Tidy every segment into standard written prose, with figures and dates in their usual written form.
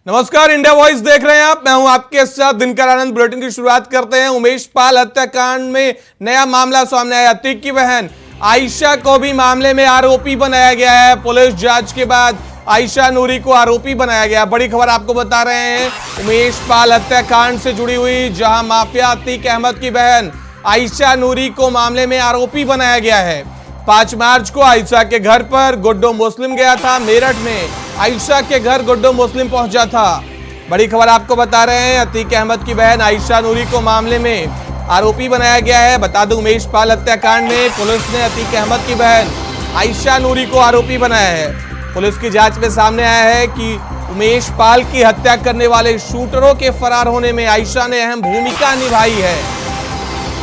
नमस्कार, India voice देख रहे हैं आप। मैं हूं आपके साथ दिनकर आनंद। बुलेटिन की शुरुआत करते हैं। उमेश पाल हत्याकांड में नया मामला सामने आया। अतीक की बहन आयशा को भी मामले में आरोपी बनाया गया है। पुलिस जांच के बाद आयशा नूरी को आरोपी बनाया गया। बड़ी खबर आपको बता रहे हैं उमेश पाल हत्याकांड से जुड़ी हुई, जहां माफिया अतीक अहमद की बहन आयशा नूरी को मामले में आरोपी बनाया गया है। 5 मार्च को आयशा के घर पर गुड्डो मुस्लिम गया था। मेरठ में आयशा के घर गुड्डो मुस्लिम पहुंचा था। बड़ी खबर आपको बता रहे हैं, अतीक अहमद की बहन आयशा नूरी को मामले में आरोपी बनाया गया है। बता दूं, उमेश पाल हत्याकांड में पुलिस ने अतीक अहमद की बहन आयशा नूरी को आरोपी बनाया है। पुलिस की जांच में सामने आया है कि उमेश पाल की हत्या करने वाले शूटरों के फरार होने में आयशा ने अहम भूमिका निभाई है।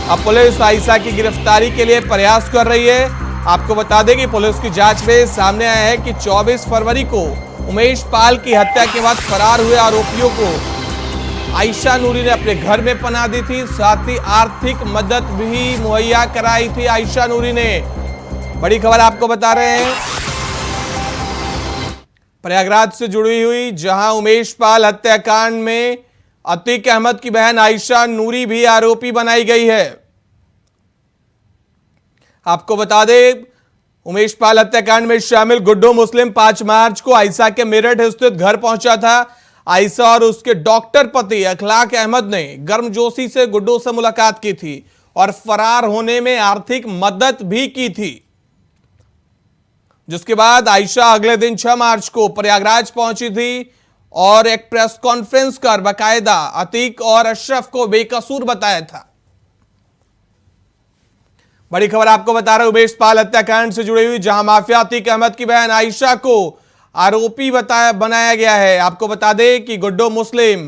अब पुलिस आयशा की गिरफ्तारी के लिए प्रयास कर रही है। आपको बता दें कि पुलिस की जांच में सामने आया है कि 24 फरवरी को उमेश पाल की हत्या के बाद फरार हुए आरोपियों को आयशा नूरी ने अपने घर में पनाह दी थी। साथ ही आर्थिक मदद भी मुहैया कराई थी आयशा नूरी ने। बड़ी खबर आपको बता रहे हैं प्रयागराज से जुड़ी हुई, जहां उमेश पाल हत्याकांड में अतीक अहमद की बहन आयशा नूरी भी आरोपी बनाई गई है। आपको बता दें, उमेश पाल हत्याकांड में शामिल गुड्डो मुस्लिम 5 मार्च को आयशा के मेरठ स्थित घर पहुंचा था। आयशा और उसके डॉक्टर पति अखलाक अहमद ने गर्मजोशी से गुड्डो से मुलाकात की थी और फरार होने में आर्थिक मदद भी की थी। जिसके बाद आयशा अगले दिन 6 मार्च को प्रयागराज पहुंची थी और एक प्रेस कॉन्फ्रेंस कर बाकायदा अतीक और अशरफ को बेकसूर बताया था। बड़ी खबर आपको बता रहे उमेश पाल हत्याकांड से जुड़ी हुई, जहां माफिया अतीक अहमद की बहन आयशा को आरोपी बनाया गया है। आपको बता दें कि गुड्डो मुस्लिम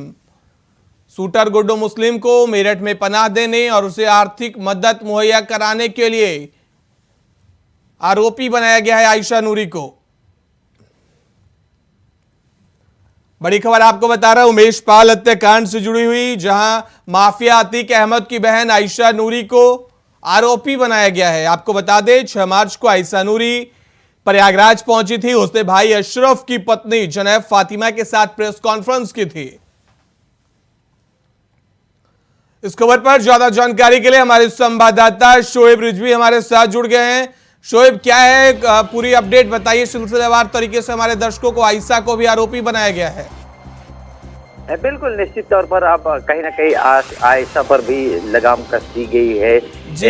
शूटर गुड्डो मुस्लिम को मेरठ में पनाह देने और उसे आर्थिक मदद मुहैया कराने के लिए आरोपी बनाया गया है आयशा नूरी को। बड़ी खबर आपको बता रहा है उमेश पाल हत्याकांड से जुड़ी हुई, जहां माफिया अतीक अहमद की बहन आयशा नूरी को आरोपी बनाया गया है। आपको बता दें 6 मार्च को आयशा नूरी प्रयागराज पहुंची थी। उसने भाई अशरफ की पत्नी जनेब फातिमा के साथ प्रेस कॉन्फ्रेंस की थी। इस खबर पर ज्यादा जानकारी के लिए हमारे संवाददाता शोएब रिजवी हमारे साथ जुड़ गए हैं। शोएब, क्या है पूरी अपडेट बताइए सिलसिलेवार तरीके से। हमारे दर्शकों को आयशा को भी आरोपी बनाया गया है। बिल्कुल, निश्चित तौर पर अब कहीं ना कहीं आयशा पर भी लगाम कस दी गई है।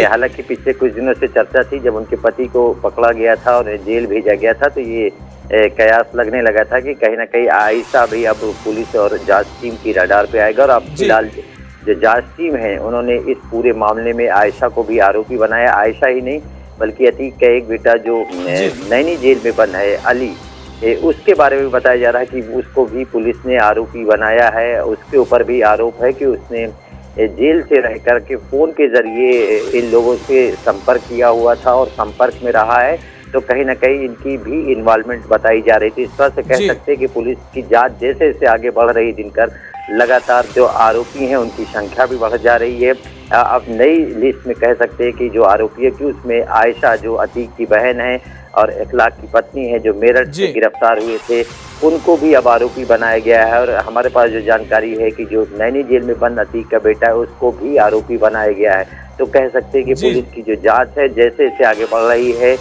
हालांकि पिछले कुछ दिनों से चर्चा थी, जब उनके पति को पकड़ा गया था और जेल भेजा गया था, तो ये कयास लगने लगा था कि कहीं ना कहीं आयशा भी अब पुलिस और जांच टीम की रडार पे आएगा। और अब फिलहाल जो जांच टीम है, उन्होंने इस पूरे मामले में आयशा को भी आरोपी बनाया। आयशा ही नहीं बल्कि अतीक का एक बेटा जो नैनी जेल में बंद है, अली, उसके बारे में बताया जा रहा है कि उसको भी पुलिस ने आरोपी बनाया है। उसके ऊपर भी आरोप है कि उसने जेल से रह कर के फोन के जरिए इन लोगों से संपर्क किया हुआ था और संपर्क में रहा है। तो कहीं ना कहीं इनकी भी इन्वॉल्वमेंट बताई जा रही थी। इस तरह से कह सकते हैं कि पुलिस की जांच जैसे जैसे आगे बढ़ रही दिनकर, लगातार जो आरोपी हैं उनकी संख्या भी बढ़ जा रही है। अब नई लिस्ट में कह सकते हैं कि जो आरोपी है कि उसमें आयशा जो अतीक की बहन है और अखलाक की पत्नी है जो मेरठ से गिरफ्तार हुए थे, उनको भी अब आरोपी बनाया गया है। और हमारे पास जो जानकारी है कि जो नैनी जेल में बंद अतीक का बेटा है, उसको भी आरोपी बनाया गया है। तो कह सकते हैं कि पुलिस की जो जांच है जैसे जैसे आगे बढ़ रही है,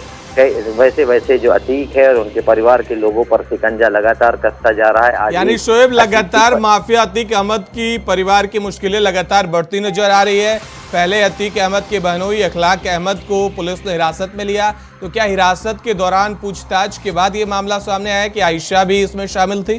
वैसे वैसे जो अतीक है और उनके परिवार के लोगों पर शिकंजा लगातार कसता जा रहा है। यानी शोएब, लगातार माफिया अतीक अहमद की परिवार की मुश्किलें लगातार बढ़ती नजर आ रही है। पहले अतीक अहमद के बहनोई अखलाक अहमद को पुलिस ने हिरासत में लिया, तो क्या हिरासत के दौरान पूछताछ के बाद ये मामला सामने आया कि आयशा भी इसमें शामिल थी?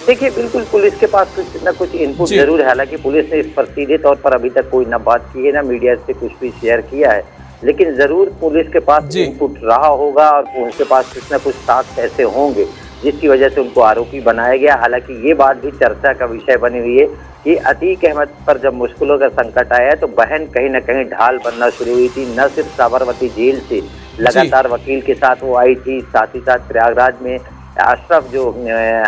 देखिए, बिल्कुल पुलिस के पास कुछ न कुछ इनपुट जरूर है। हालांकि पुलिस ने इस पर सीधे तौर पर अभी तक कोई न बात की है, न मीडिया से कुछ भी शेयर किया है, लेकिन जरूर पुलिस के पास इनपुट रहा होगा और उनके पास कुछ न कुछ साक्ष्य ऐसे होंगे जिसकी वजह से उनको आरोपी बनाया गया। हालांकि ये बात भी चर्चा का विषय बनी हुई है कि अतीक अहमद पर जब मुश्किलों का संकट आया तो बहन कहीं न कहीं ढाल बनना शुरू हुई थी। न सिर्फ साबरमती जेल से लगातार वकील के साथ वो आई थी, साथ ही साथ प्रयागराज में अशरफ जो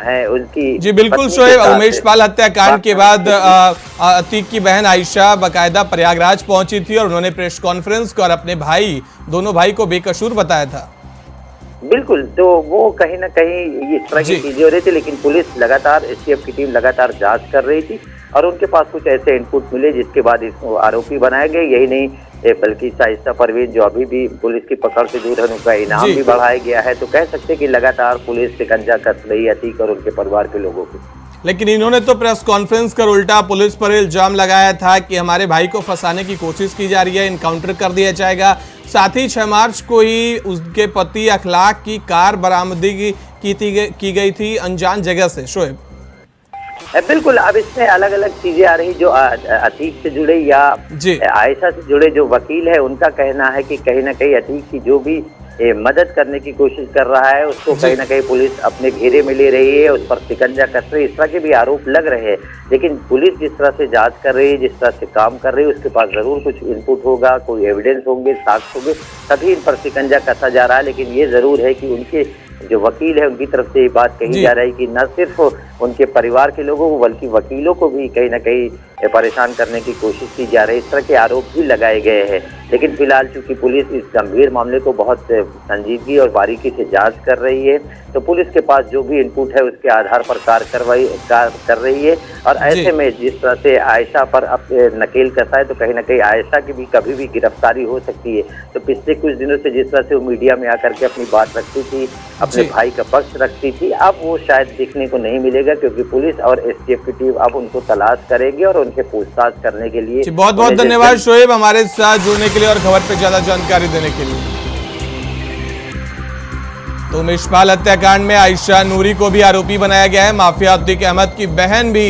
है उनकी बिल्कुल शोएब, उमेश पाल हत्याकांड के बाद अतीक की बहन आयशा बाकायदा प्रयागराज पहुंची थी और उन्होंने प्रेस कॉन्फ्रेंस कर अपने दोनों भाई को बेकसूर बताया था। बिल्कुल, तो वो कहीं न कहीं इस तरह की जी चीजें हो रही थी, लेकिन पुलिस लगातार, एसटीएफ की टीम लगातार जांच कर रही थी और उनके पास कुछ ऐसे इनपुट मिले जिसके बाद इसको आरोपी बनाया गया। यही नहीं, बल्कि शाइस्ता परवीन जो अभी भी पुलिस की पकड़ से दूर है, उनका इनाम जी। भी बढ़ाया गया है। तो कह सकते हैं कि लगातार पुलिस शिकंजा कस रही है अतीक और उनके परिवार के लोगों को। लेकिन इन्होंने तो प्रेस कॉन्फ्रेंस कर उल्टा पुलिस पर इल्जाम लगाया था कि हमारे भाई को फंसाने की कोशिश की जा रही है, इनकाउंटर कर दिया जाएगा। साथ ही 6 मार्च को ही उसके पति अखलाक की कार बरामदगी की गई थी अनजान जगह से। शोएब बिल्कुल, अब इसमें अलग अलग चीजें आ रही। जो अतीक से जुड़े या जी आयशा से जुड़े जो वकील है, उनका कहना है कि कहीं ना कहीं अतीक की जो भी मदद करने की कोशिश कर रहा है, उसको कहीं ना कहीं पुलिस अपने घेरे में ले रही है, उस पर शिकंजा कस रही है, इस तरह के भी आरोप लग रहे हैं। लेकिन पुलिस जिस तरह से जांच कर रही है, जिस तरह से काम कर रही है, उसके पास जरूर कुछ इनपुट होगा, कोई एविडेंस होंगे, साक्ष्य होंगे, तभी इन पर शिकंजा कसा जा रहा है। लेकिन ये जरूर है कि उनके जो वकील है, उनकी तरफ से ये बात कही जा रही है कि न सिर्फ उनके परिवार के लोगों को बल्कि वकीलों को भी कहीं ना कहीं परेशान करने की कोशिश की जा रही है। इस तरह के आरोप भी लगाए गए हैं। लेकिन फिलहाल चूंकि पुलिस इस गंभीर मामले को बहुत संजीदगी और बारीकी से जांच कर रही है, तो पुलिस के पास जो भी इनपुट है उसके आधार पर कार्रवाई कर रही है। और ऐसे में जिस तरह से आयशा पर अब नकेल कसा है, तो कहीं ना कहीं आयशा की भी कभी भी गिरफ्तारी हो सकती है। तो पिछले कुछ दिनों से जिस तरह से वो मीडिया में आकर के अपनी बात रखती थी, अपने भाई का पक्ष रखती थी, अब वो शायद देखने को नहीं मिलेगा, क्योंकि पुलिस और एसटीएफ की टीम अब उनको तलाश करेगी और उनके पूछताछ करने के लिए। बहुत बहुत धन्यवाद शोएब हमारे साथ जुड़ने के लिए और खबर पे ज्यादा जानकारी देने के लिए। तो उमेशपाल हत्याकांड में आयशा नूरी को भी आरोपी बनाया गया है। माफिया अतीक अहमद की बहन भी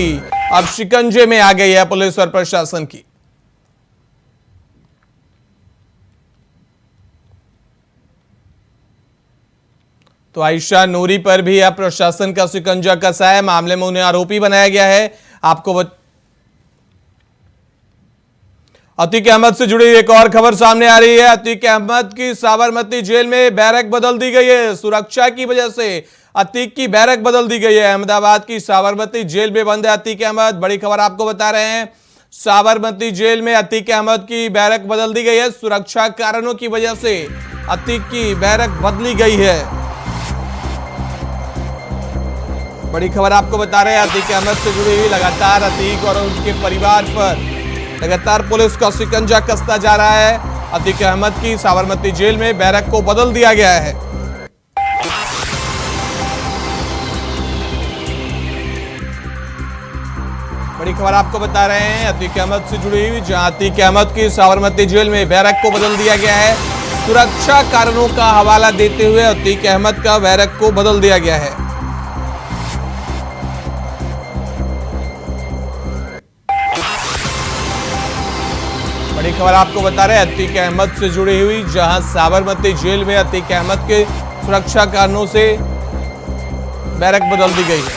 अब शिकंजे में आ गई है पुलिस और प्रशासन की। तो आयशा नूरी पर भी अब प्रशासन का शिकंजा कसा है। मामले में उन्हें आरोपी बनाया गया है। आपको अतीक अहमद से जुड़ी एक और खबर सामने आ रही है। अतीक अहमद की साबरमती जेल में बैरक बदल दी गई है। सुरक्षा की वजह से अतीक की बैरक बदल दी गई है। अहमदाबाद की साबरमती जेल में बंद है अतीक अहमद। बड़ी खबर आपको बता रहे हैं, साबरमती जेल में अतीक अहमद की बैरक बदल दी गई है। सुरक्षा कारणों की वजह से अतीक की बैरक बदली गई है। बड़ी खबर आपको बता रहे हैं, अतीक अहमद से जुड़ी हुई लगातार अतीक और उनके परिवार पर लगातार पुलिस का शिकंजा कसता जा रहा है। अतीक अहमद की साबरमती जेल में बैरक को बदल दिया गया है। बड़ी खबर आपको बता रहे हैं, अतीक अहमद से जुड़ी हुई, जहां अतीक अहमद की साबरमती जेल में बैरक को बदल दिया गया है। सुरक्षा कारणों का हवाला देते हुए अतीक अहमद का बैरक को बदल दिया गया है। बड़ी खबर आपको बता रहे हैं, अतीक अहमद से जुड़ी हुई, जहां साबरमती जेल में अतीक अहमद के सुरक्षा कारणों से बैरक बदल दी गई है।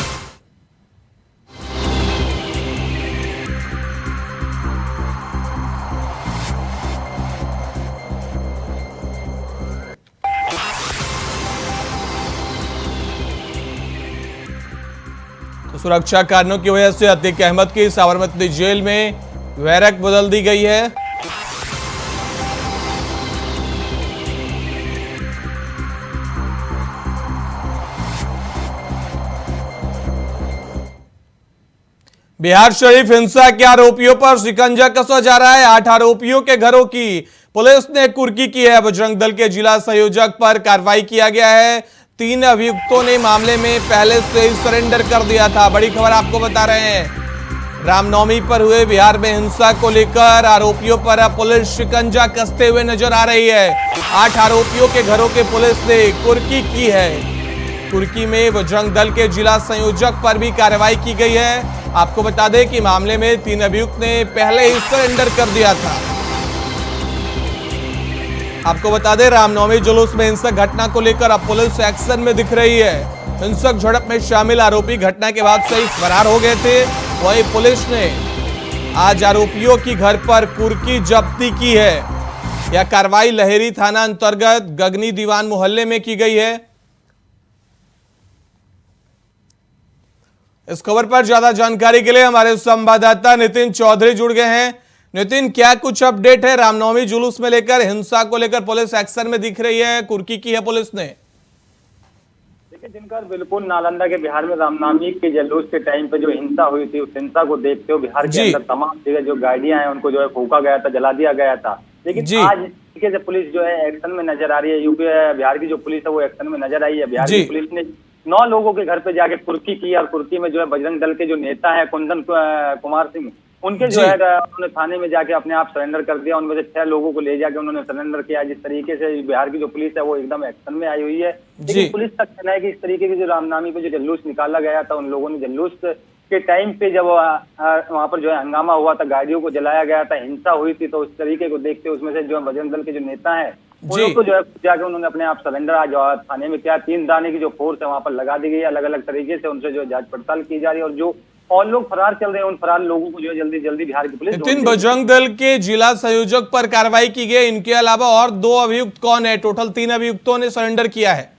तो सुरक्षा कारणों की वजह से अतीक अहमद की साबरमती जेल में बैरक बदल दी गई है। बिहार शरीफ हिंसा के आरोपियों पर शिकंजा कसा जा रहा है। 8 आरोपियों के घरों की पुलिस ने कुर्की की है। बजरंग दल के जिला संयोजक पर कार्रवाई किया गया है। 3 अभियुक्तों ने मामले में पहले से ही सरेंडर कर दिया था। बड़ी खबर आपको बता रहे हैं, रामनवमी पर हुए बिहार में हिंसा को लेकर आरोपियों पर पुलिस शिकंजा कसते हुए नजर आ रही है। 8 आरोपियों के घरों के पुलिस ने कुर्की की है। कुर्की में बजरंग दल के जिला संयोजक पर भी कार्रवाई की गई है। आपको बता दें कि मामले में 3 अभियुक्त ने पहले ही सरेंडर कर दिया था। आपको बता दें, रामनवमी जुलूस में हिंसक घटना को लेकर अब पुलिस एक्शन में दिख रही है। हिंसक झड़प में शामिल आरोपी घटना के बाद से ही फरार हो गए थे। वहीं पुलिस ने आज आरोपियों की घर पर कुर्की जब्ती की है। यह कार्रवाई लहेरी थाना अंतर्गत गगनी दीवान मोहल्ले में की गई है। इस खबर पर ज्यादा जानकारी के लिए हमारे संवाददाता नितिन चौधरी जुड़ गए हैं। नितिन, क्या कुछ अपडेट है? रामनवमी जुलूस में लेकर हिंसा को लेकर पुलिस एक्शन में दिख रही है, कुर्की की है पुलिस ने। जिनकर बिल्कुल नालंदा के बिहार में रामनवमी के जुलूस के टाइम पे जो हिंसा हुई थी, उस हिंसा को देखते हुए बिहार के अंदर तमाम जगह जो गाड़ियां हैं उनको जो है फूका गया था, जला दिया गया था। लेकिन आज इस तरीके से पुलिस जो है एक्शन में नजर आ रही है। यूपी बिहार की जो पुलिस है वो एक्शन में नजर आई है। बिहार की पुलिस ने 9 लोगों के घर पे जाके कुर्की की और कुर्की में जो है बजरंग दल के जो नेता है कुंदन कुमार सिंह, उनके जो है उन्होंने थाने में जाके अपने आप सरेंडर कर दिया। उनमें से 6 लोगों को ले जाके उन्होंने सरेंडर किया। जिस तरीके से बिहार की जो पुलिस है वो एकदम एक्शन में आई हुई है। लेकिन पुलिस का कहना है कि इस तरीके की जो रामनवमी पे जो जुलूस निकाला गया था, उन लोगों ने जुलूस के टाइम पे जब वहां पर जो है हंगामा हुआ था, गाड़ियों को जलाया गया था, हिंसा हुई थी, तो उस तरीके को देखते उसमें से जो है बजरंग दल के जो नेता है उनको जो है जाके उन्होंने अपने आप सरेंडर आज थाने में किया। 3 दाने की जो फोर्स है वहां पर लगा दी गई है। अलग अलग तरीके से उनसे जो जांच पड़ताल की जा रही है और जो और लोग फरार चल रहे हैं उन फरार लोगों को जो है जल्दी जल्दी बिहार की पुलिस। नितिन, बजरंग दल के जिला संयोजक पर कार्रवाई की गई, इनके अलावा और 2 अभियुक्त कौन है? टोटल 3 अभियुक्तों ने सरेंडर किया है।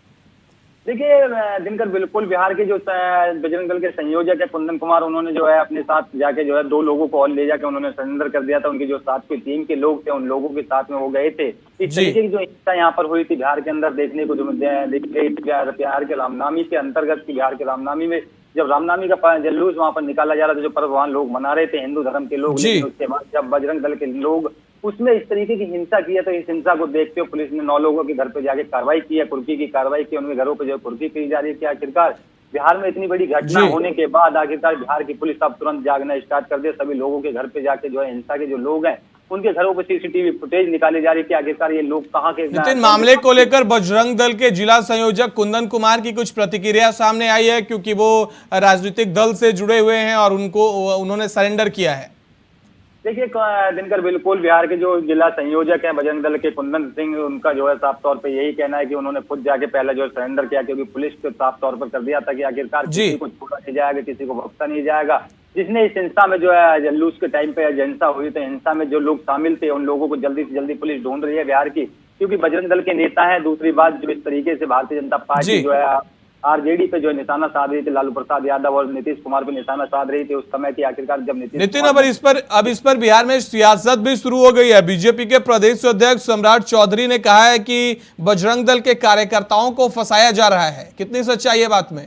देखिए दिनकर, बिल्कुल बिहार के जो बजरंग दल के संयोजक है कुंदन कुमार, उन्होंने जो है अपने साथ जाके जो है 2 लोगों को और ले जाके उन्होंने सरेंडर कर दिया था। उनके जो साथ के टीम के लोग थे उन लोगों के साथ में वो गए थे। इस तरीके की जो हिंसा यहाँ पर हुई थी बिहार के अंदर देखने को जो देखी गई बिहार के रामनवमी के अंतर्गत की बिहार के रामनवमी में जब रामनवमी का जुलूस वहां पर निकाला जा रहा था, जो पर्व वहां लोग मना रहे थे हिंदू धर्म के लोग, लेकिन उसके बाद जब बजरंग दल के लोग उसमें इस तरीके की हिंसा की है, तो इस हिंसा को देखते हुए पुलिस ने 9 लोगों के घर पे जाके कार्रवाई की है, कुर्की की कार्रवाई की। उनके घरों पे जो कुर्की की जा रही है कि आखिरकार बिहार में इतनी बड़ी घटना होने के बाद आखिरकार बिहार की पुलिस अब तुरंत जागना स्टार्ट कर दे। सभी लोगों के घर पे जाके जो है हिंसा के जो लोग हैं उनके घरों पे सीसीटीवी फुटेज निकाली जा रही है कि आखिरकार ये लोग कहाँ के। नितिन, मामले को लेकर बजरंग दल के जिला संयोजक कुंदन कुमार की कुछ प्रतिक्रिया सामने आई है, क्योंकि वो राजनीतिक दल से जुड़े हुए हैं और उन्होंने सरेंडर किया है। देखिए दिनकर, बिल्कुल बिहार के जो जिला संयोजक हैं बजरंग दल के कुंदन सिंह, उनका जो है साफ तौर पे यही कहना है कि उन्होंने खुद जाके पहले जो है सरेंडर किया, क्योंकि पुलिस को साफ तौर पर कर दिया था कि आखिरकार किसी को छोड़ा नहीं जाएगा, किसी को बख्शा नहीं जाएगा। जिसने इस हिंसा में जो है जुलूस के टाइम पे हिंसा हुई, तो हिंसा में जो लोग शामिल थे उन लोगों को जल्दी से जल्दी पुलिस ढूंढ रही है बिहार की, क्योंकि बजरंग दल के नेता है। दूसरी बात, जो इस तरीके से भारतीय जनता पार्टी जो है आरजेडी पे जो निशाना साध रही थी, लालू प्रसाद यादव और नीतीश कुमार पे निशाना साध रही थी उस समय की, आखिरकार जब नितिन अब इस पर बिहार में सियासत भी शुरू हो गई है। बीजेपी के प्रदेश अध्यक्ष सम्राट चौधरी ने कहा है कि बजरंग दल के कार्यकर्ताओं को फंसाया जा रहा है, कितनी सच्चाई है बात में?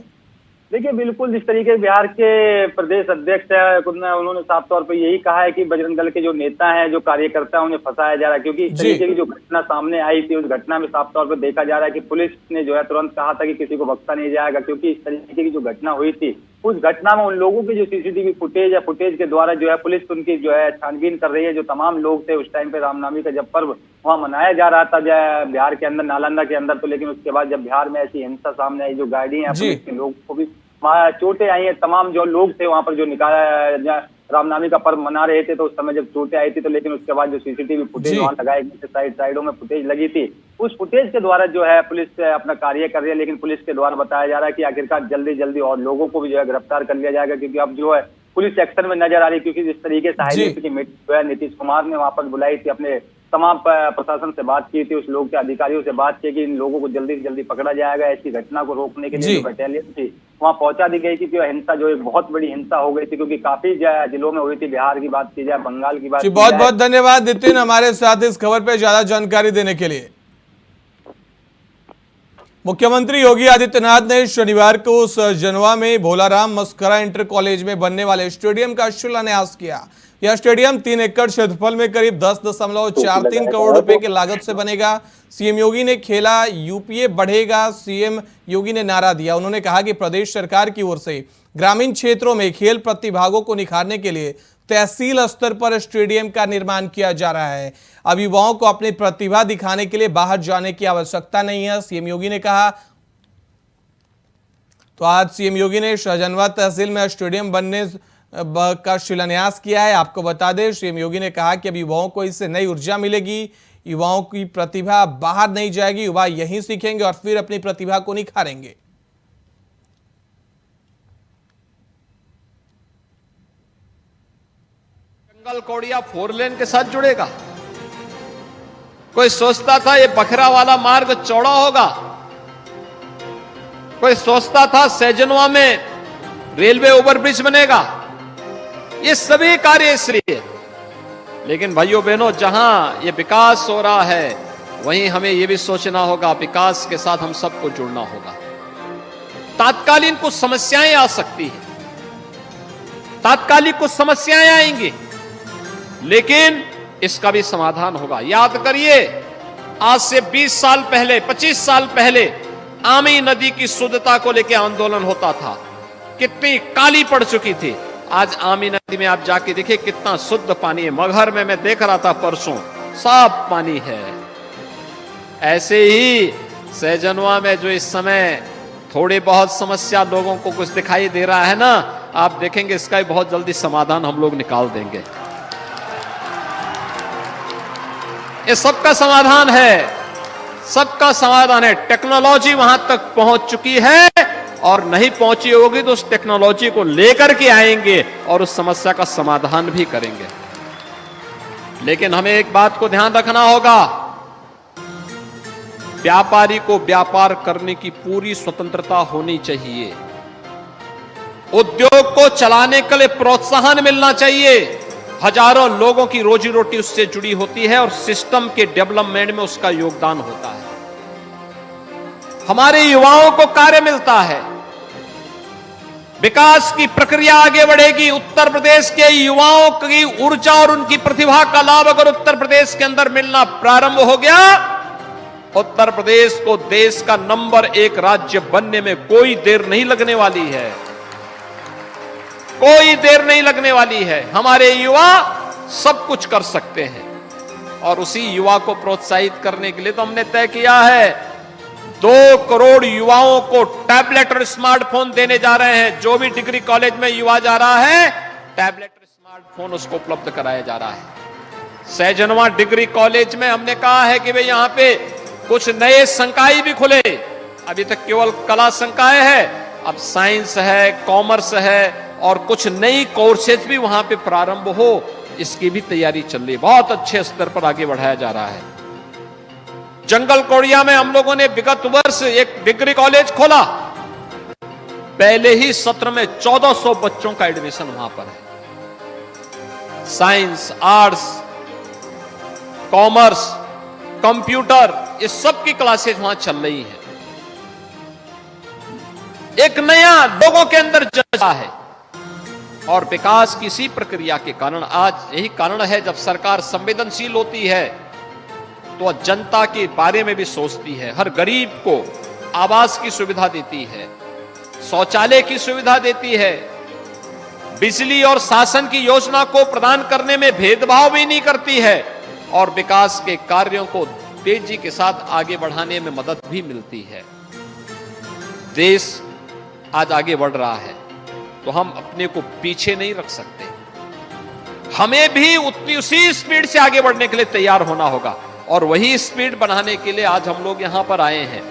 देखिए बिल्कुल, जिस तरीके से बिहार के प्रदेश अध्यक्ष है उन्होंने साफ तौर पे यही कहा है कि बजरंग दल के जो नेता हैं, जो कार्यकर्ता हैं, उन्हें फंसाया जा रहा है, क्योंकि इस तरीके की जो घटना सामने आई थी उस घटना में साफ तौर पे देखा जा रहा है कि पुलिस ने जो है तुरंत कहा था कि किसी को बख्शा नहीं जाएगा, क्योंकि इस तरीके की जो घटना हुई थी उस घटना में उन लोगों की जो सीसीटीवी फुटेज है, फुटेज के द्वारा जो है पुलिस उनकी जो है छानबीन कर रही है। जो तमाम लोग थे उस टाइम पे रामनवमी का जब पर्व वहां मनाया जा रहा था बिहार के अंदर, नालंदा के अंदर, तो लेकिन उसके बाद जब बिहार में ऐसी हिंसा सामने आई, जो गाड़ी है पुलिस के लोगों को भी चोटें आई हैं, तमाम जो लोग थे वहां पर जो निकाला रामनवमी का पर्व मना रहे थे, तो उस समय जब चोटें आई थी, तो लेकिन उसके बाद जो सीसीटीवी फुटेज वहां लगाए गए थे, साइडों में फुटेज लगी थी, उस फुटेज के द्वारा जो है पुलिस अपना कार्य कर रही है। लेकिन पुलिस के द्वारा बताया जा रहा है कि आखिरकार जल्दी जल्दी और लोगों को भी जो है गिरफ्तार कर लिया जाएगा, क्योंकि अब जो है पुलिस एक्शन में नजर आ रही है। क्योंकि जिस तरीके से हाईवे की मीटिंग जो है नीतीश कुमार ने वहां पर बुलाई थी, अपने तमाम प्रशासन से बात की थी, उस लोग के अधिकारियों से बात की कि इन लोगों को जल्दी से जल्दी पकड़ा जाएगा। ऐसी घटना को रोकने के लिए जो बटालियन थी वहां पहुंचा दी गई थी, कि हिंसा जो एक बहुत बड़ी हिंसा हो गई थी, क्योंकि काफी जिलों में हुई थी। बिहार की बात की जाए, बंगाल की बात की जाए। बहुत बहुत धन्यवाद नितिन, हमारे साथ इस खबर पर ज्यादा जानकारी देने के लिए। मुख्यमंत्री योगी आदित्यनाथ ने शनिवार को जनवा में भोलाराम मस्करा इंटर कॉलेज में बनने वाले स्टेडियम का शिलान्यास किया। यह स्टेडियम 3 एकड़ क्षेत्रफल में करीब 10.43 करोड़ रुपए की लागत से बनेगा। सीएम योगी ने खेला यूपीए बढ़ेगा, सीएम योगी ने नारा दिया। उन्होंने कहा कि प्रदेश सरकार की ओर से ग्रामीण क्षेत्रों में खेल प्रतिभागों को निखारने के लिए तहसील स्तर पर स्टेडियम का निर्माण किया जा रहा है। अब युवाओं को अपनी प्रतिभा दिखाने के लिए बाहर जाने की आवश्यकता नहीं है, सीएम योगी ने कहा। तो आज सीएम योगी ने शाहजनवा तहसील में स्टेडियम बनने का शिलान्यास किया है। आपको बता दें, सीएम योगी ने कहा कि अब युवाओं को इससे नई ऊर्जा मिलेगी, युवाओं की प्रतिभा बाहर नहीं जाएगी, युवा यहीं सीखेंगे और फिर अपनी प्रतिभा को निखारेंगे। जंगल कौड़िया 4 लेन के साथ जुड़ेगा। कोई सोचता था ये बखरा वाला मार्ग चौड़ा होगा, कोई सोचता था सैजनवा में रेलवे ओवरब्रिज बनेगा। ये सभी कार्य इसलिए, लेकिन भाइयों बहनों, जहां ये विकास हो रहा है वहीं हमें ये भी सोचना होगा विकास के साथ हम सबको जुड़ना होगा। तात्कालीन कुछ समस्याएं आ सकती हैं, तात्कालिक कुछ समस्याएं आएंगी, लेकिन इसका भी समाधान होगा। याद करिए, आज से 20 साल पहले, 25 साल पहले आमी नदी की शुद्धता को लेकर आंदोलन होता था, कितनी काली पड़ चुकी थी। आज आमी नदी में आप जाके देखिए कितना शुद्ध पानी है। मगहर में मैं देख रहा था परसों, साफ पानी है। ऐसे ही सहजनवा में जो इस समय थोड़ी बहुत समस्या लोगों को कुछ दिखाई दे रहा है ना, आप देखेंगे इसका भी बहुत जल्दी समाधान हम लोग निकाल देंगे। ये सबका समाधान है, सबका समाधान है। टेक्नोलॉजी वहां तक पहुंच चुकी है, और नहीं पहुंची होगी तो उस टेक्नोलॉजी को लेकर के आएंगे और उस समस्या का समाधान भी करेंगे। लेकिन हमें एक बात को ध्यान रखना होगा, व्यापारी को व्यापार करने की पूरी स्वतंत्रता होनी चाहिए। उद्योग को चलाने के लिए प्रोत्साहन मिलना चाहिए। हजारों लोगों की रोजी रोटी उससे जुड़ी होती है और सिस्टम के डेवलपमेंट में उसका योगदान होता है। हमारे युवाओं को कार्य मिलता है, विकास की प्रक्रिया आगे बढ़ेगी। उत्तर प्रदेश के युवाओं की ऊर्जा और उनकी प्रतिभा का लाभ अगर उत्तर प्रदेश के अंदर मिलना प्रारंभ हो गया, उत्तर प्रदेश को देश का नंबर 1 राज्य बनने में कोई देर नहीं लगने वाली है, कोई देर नहीं लगने वाली है। हमारे युवा सब कुछ कर सकते हैं, और उसी युवा को प्रोत्साहित करने के लिए तो हमने तय किया है 2 करोड़ युवाओं को टैबलेट और स्मार्टफोन देने जा रहे हैं। जो भी डिग्री कॉलेज में युवा जा रहा है, टैबलेट और स्मार्टफोन उसको उपलब्ध कराया जा रहा है। सहजनवा डिग्री कॉलेज में हमने कहा है कि भाई यहां पे कुछ नए संकाय भी खुले। अभी तक केवल कला संकाय है, अब साइंस है, कॉमर्स है, और कुछ नई कोर्सेज भी वहां पे प्रारंभ हो, इसकी भी तैयारी चल रही है। बहुत अच्छे स्तर पर आगे बढ़ाया जा रहा है। जंगल कोड़िया में हम लोगों ने विगत वर्ष एक डिग्री कॉलेज खोला। पहले ही सत्र में 1400 बच्चों का एडमिशन वहां पर है। साइंस, आर्ट्स, कॉमर्स, कंप्यूटर, इस सब की क्लासेज वहां चल रही हैं। एक नया लोगों के अंदर जज्बा है, और विकास की इसी प्रक्रिया के कारण, आज यही कारण है जब सरकार संवेदनशील होती है तो जनता के बारे में भी सोचती है। हर गरीब को आवास की सुविधा देती है, शौचालय की सुविधा देती है, बिजली और शासन की योजना को प्रदान करने में भेदभाव भी नहीं करती है, और विकास के कार्यों को तेजी के साथ आगे बढ़ाने में मदद भी मिलती है। देश आज आगे बढ़ रहा है तो हम अपने को पीछे नहीं रख सकते, हमें भी उसी स्पीड से आगे बढ़ने के लिए तैयार होना होगा, और वही स्पीड बनाने के लिए आज हम लोग यहां पर आए हैं।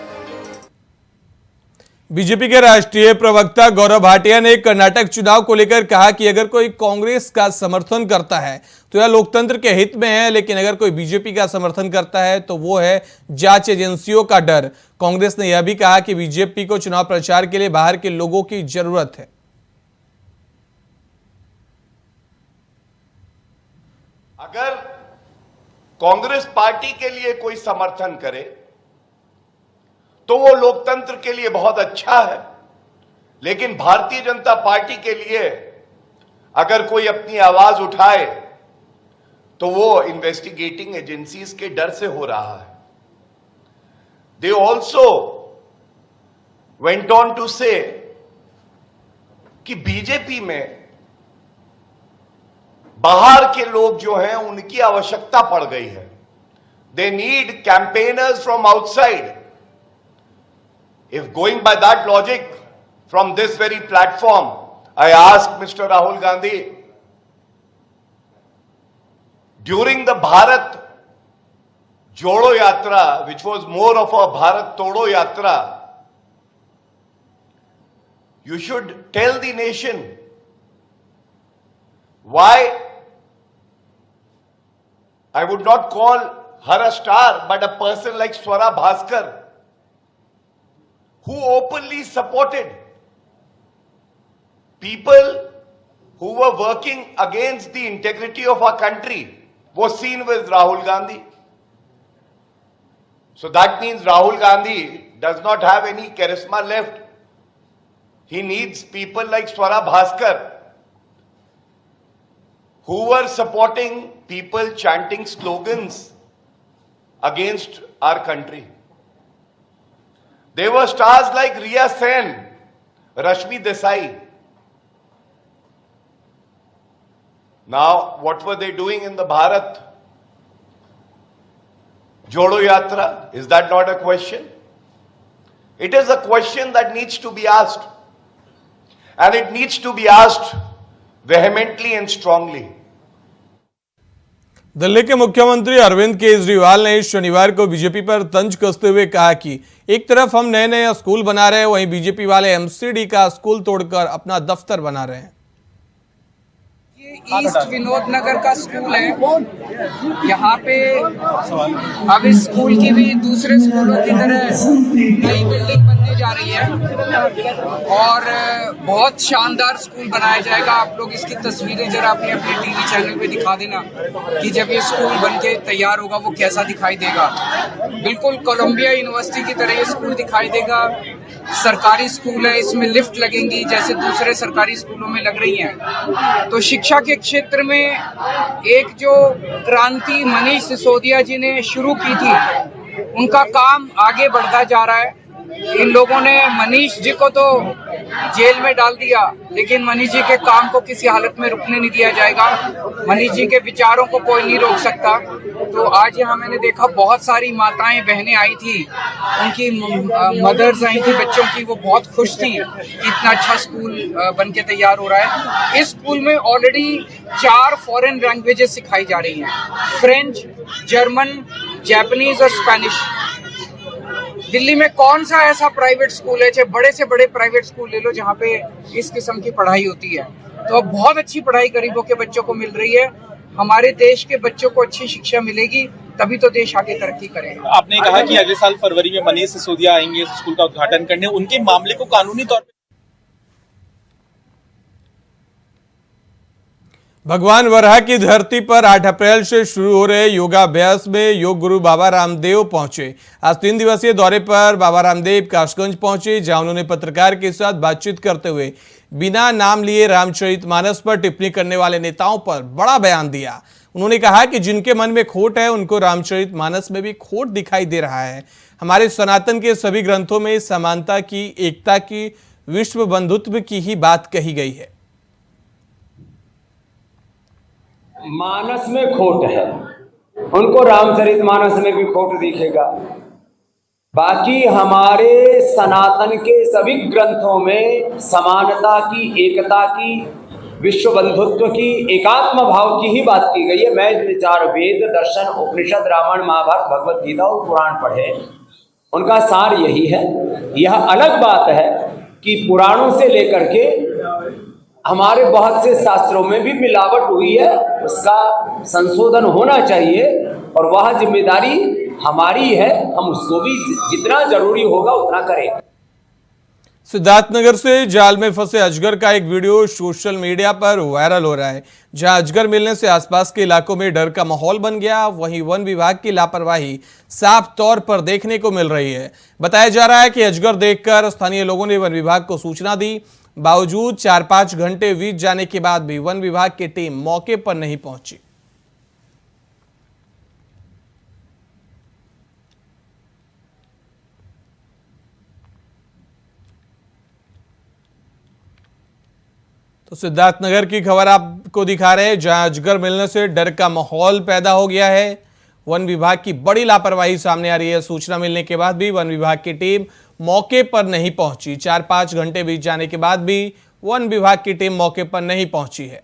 बीजेपी के राष्ट्रीय प्रवक्ता गौरव भाटिया ने कर्नाटक चुनाव को लेकर कहा कि अगर कोई कांग्रेस का समर्थन करता है तो यह लोकतंत्र के हित में है, लेकिन अगर कोई बीजेपी का समर्थन करता है तो वो है जांच एजेंसियों का डर। कांग्रेस ने यह भी कहा कि बीजेपी को चुनाव प्रचार के लिए बाहर के लोगों की जरूरत है। अगर कांग्रेस पार्टी के लिए कोई समर्थन करे तो वो लोकतंत्र के लिए बहुत अच्छा है, लेकिन भारतीय जनता पार्टी के लिए अगर कोई अपनी आवाज उठाए तो वो इन्वेस्टिगेटिंग एजेंसीज के डर से हो रहा है। They also went on to say कि बीजेपी में बाहर के लोग जो हैं उनकी आवश्यकता पड़ गई है। They need campaigners from outside. If going by that logic, from this very platform, I asked Mr. Rahul Gandhi, during the Bharat Jodo Yatra, which was more of a Bharat Todo Yatra, you should tell the nation why I would not call her a star, but a person like Swara Bhaskar, who openly supported people who were working against the integrity of our country, was seen with Rahul Gandhi. So that means Rahul Gandhi does not have any charisma left. He needs people like Swara Bhaskar, who were supporting people chanting slogans against our country. There were stars like Riya Sen, Rashmi Desai. Now, what were they doing in the Bharat Jodo Yatra? Is that not a question? It is a question that needs to be asked. And it needs to be asked vehemently and strongly. Delhi के मुख्यमंत्री अरविंद केजरीवाल ने शनिवार को BJP पर तंज कसते हुए कहा कि एक तरफ हम नए नए स्कूल बना रहे हैं, वहीं बीजेपी वाले एमसीडी का स्कूल तोड़कर अपना दफ्तर बना रहे हैं। ईस्ट विनोद नगर का स्कूल है, यहाँ पे अब इस स्कूल की भी दूसरे स्कूलों की तरह नई बिल्डिंग बनने जा रही है और बहुत शानदार स्कूल बनाया जाएगा। आप लोग इसकी तस्वीरें जरा अपने अपने टीवी चैनल पे दिखा देना कि जब ये स्कूल बन के तैयार होगा वो कैसा दिखाई देगा। बिल्कुल कोलंबिया यूनिवर्सिटी की तरह ये स्कूल दिखाई देगा। सरकारी स्कूल है, इसमें लिफ्ट लगेंगी जैसे दूसरे सरकारी स्कूलों में लग रही हैं। तो शिक्षा के क्षेत्र में एक जो क्रांति मनीष सिसोदिया जी ने शुरू की थी, उनका काम आगे बढ़ता जा रहा है। इन लोगों ने मनीष जी को तो जेल में डाल दिया, लेकिन मनीष जी के काम को किसी हालत में रुकने नहीं दिया जाएगा। मनीष जी के विचारों को कोई नहीं रोक सकता। तो आज यहाँ मैंने देखा बहुत सारी माताएं बहनें आई थी, उनकी मदर्स आई थी बच्चों की, वो बहुत खुश थी कि इतना अच्छा स्कूल बन के तैयार हो रहा है। इस स्कूल में ऑलरेडी 4 फॉरेन लैंग्वेजेस सिखाई जा रही हैं, फ्रेंच, जर्मन, जापानीज और स्पेनिश। दिल्ली में कौन सा ऐसा प्राइवेट स्कूल है, चाहे बड़े से बड़े प्राइवेट स्कूल ले लो, जहाँ पे इस किस्म की पढ़ाई होती है। तो अब बहुत अच्छी पढ़ाई गरीबों के बच्चों को मिल रही है। हमारे देश के बच्चों को अच्छी शिक्षा मिलेगी तभी तो देश आगे तरक्की करेगा। आपने कहा कि अगले साल फरवरी में मनीष सिसोदिया आएंगे स्कूल का उद्घाटन करने, उनके मामले को कानूनी तौर पर भगवान वराह की धरती पर 8 अप्रैल से शुरू हो रहे योगाभ्यास में योग गुरु बाबा रामदेव पहुंचे। आज 3 दिवसीय दौरे पर बाबा रामदेव कासगंज पहुंचे, जहां उन्होंने पत्रकार के साथ बातचीत करते हुए बिना नाम लिए रामचरितमानस पर टिप्पणी करने वाले नेताओं पर बड़ा बयान दिया। उन्होंने कहा कि जिनके मन में खोट है उनको रामचरितमानस में भी खोट दिखाई दे रहा है। हमारे सनातन के सभी ग्रंथों में समानता की, एकता की, विश्व बंधुत्व की ही बात कही गई है। मानस में खोट है, उनको रामचरितमानस में भी खोट दिखेगा। बाकी हमारे सनातन के सभी ग्रंथों में समानता की, एकता की, विश्व बंधुत्व की, एकात्म भाव की ही बात की गई है। मैं विचार वेद, दर्शन, उपनिषद, रामायण, महाभारत, भगवत गीता और पुराण पढ़े, उनका सार यही है। यह अलग बात है कि पुराणों से लेकर के हमारे बहुत से शास्त्रों में भी मिलावट हुई है, उसका संशोधन होना चाहिए और वह जिम्मेदारी हमारी है, हम उसको भी जितना जरूरी होगा उतना करें। सिद्धार्थनगर से जाल में फंसे अजगर का एक वीडियो सोशल मीडिया पर वायरल हो रहा है, जहां अजगर मिलने से आसपास के इलाकों में डर का माहौल बन गया। वहीं वन विभाग की लापरवाही साफ तौर पर देखने को मिल रही है। बताया जा रहा है कि अजगर देखकर स्थानीय लोगों ने वन विभाग को सूचना दी, बावजूद 4-5 घंटे बीत जाने के बाद भी वन विभाग की टीम मौके पर नहीं पहुंची। तो सिद्धार्थनगर की खबर आपको दिखा रहे हैं, जहां अजगर मिलने से डर का माहौल पैदा हो गया है। वन विभाग की बड़ी लापरवाही सामने आ रही है। सूचना मिलने के बाद भी वन विभाग की टीम मौके पर नहीं पहुंची। 4-5 घंटे बीत जाने के बाद भी वन विभाग की टीम मौके पर नहीं पहुंची है।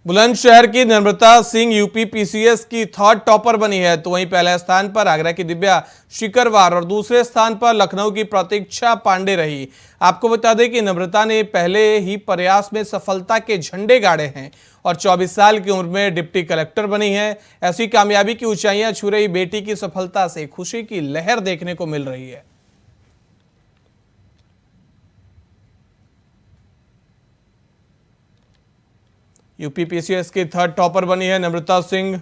बुलंदशहर की नम्रता सिंह यूपी पीसीएस की 3rd टॉपर बनी है, तो वहीं पहले स्थान पर आगरा की दिव्या शिकरवार और दूसरे स्थान पर लखनऊ की प्रतीक्षा पांडे रही। आपको बता दें कि नम्रता ने पहले ही प्रयास में सफलता के झंडे गाड़े हैं और 24 साल की उम्र में डिप्टी कलेक्टर बनी है। ऐसी कामयाबी की ऊंचाइयां छू रही बेटी की सफलता से खुशी की लहर देखने को मिल रही है। यूपी पीसीएस की 3rd टॉपर बनी है नम्रता सिंह।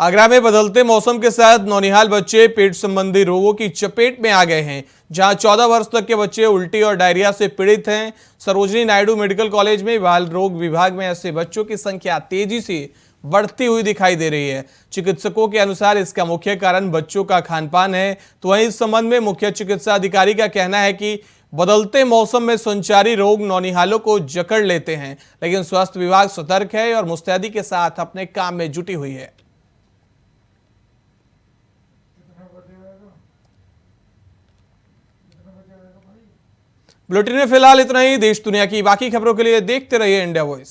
आगरा में बदलते मौसम के साथ नौनिहाल बच्चे पेट संबंधी रोगों की चपेट में आ गए हैं, जहां 14 वर्ष तक के बच्चे उल्टी और डायरिया से पीड़ित हैं। सरोजनी नायडू मेडिकल कॉलेज में बाल रोग विभाग में ऐसे बच्चों की संख्या तेजी से बढ़ती हुई दिखाई दे रही है। चिकित्सकों के अनुसार इसका मुख्य कारण बच्चों का खानपान है। तो वहीं इस संबंध में मुख्य चिकित्सा अधिकारी का कहना है कि बदलते मौसम में संचारी रोग नौनिहालों को जकड़ लेते हैं, लेकिन स्वास्थ्य विभाग सतर्क है और मुस्तैदी के साथ अपने काम में जुटी हुई है। बुलेटिन में फिलहाल इतना ही। देश दुनिया की बाकी खबरों के लिए देखते रहिए इंडिया वॉइस।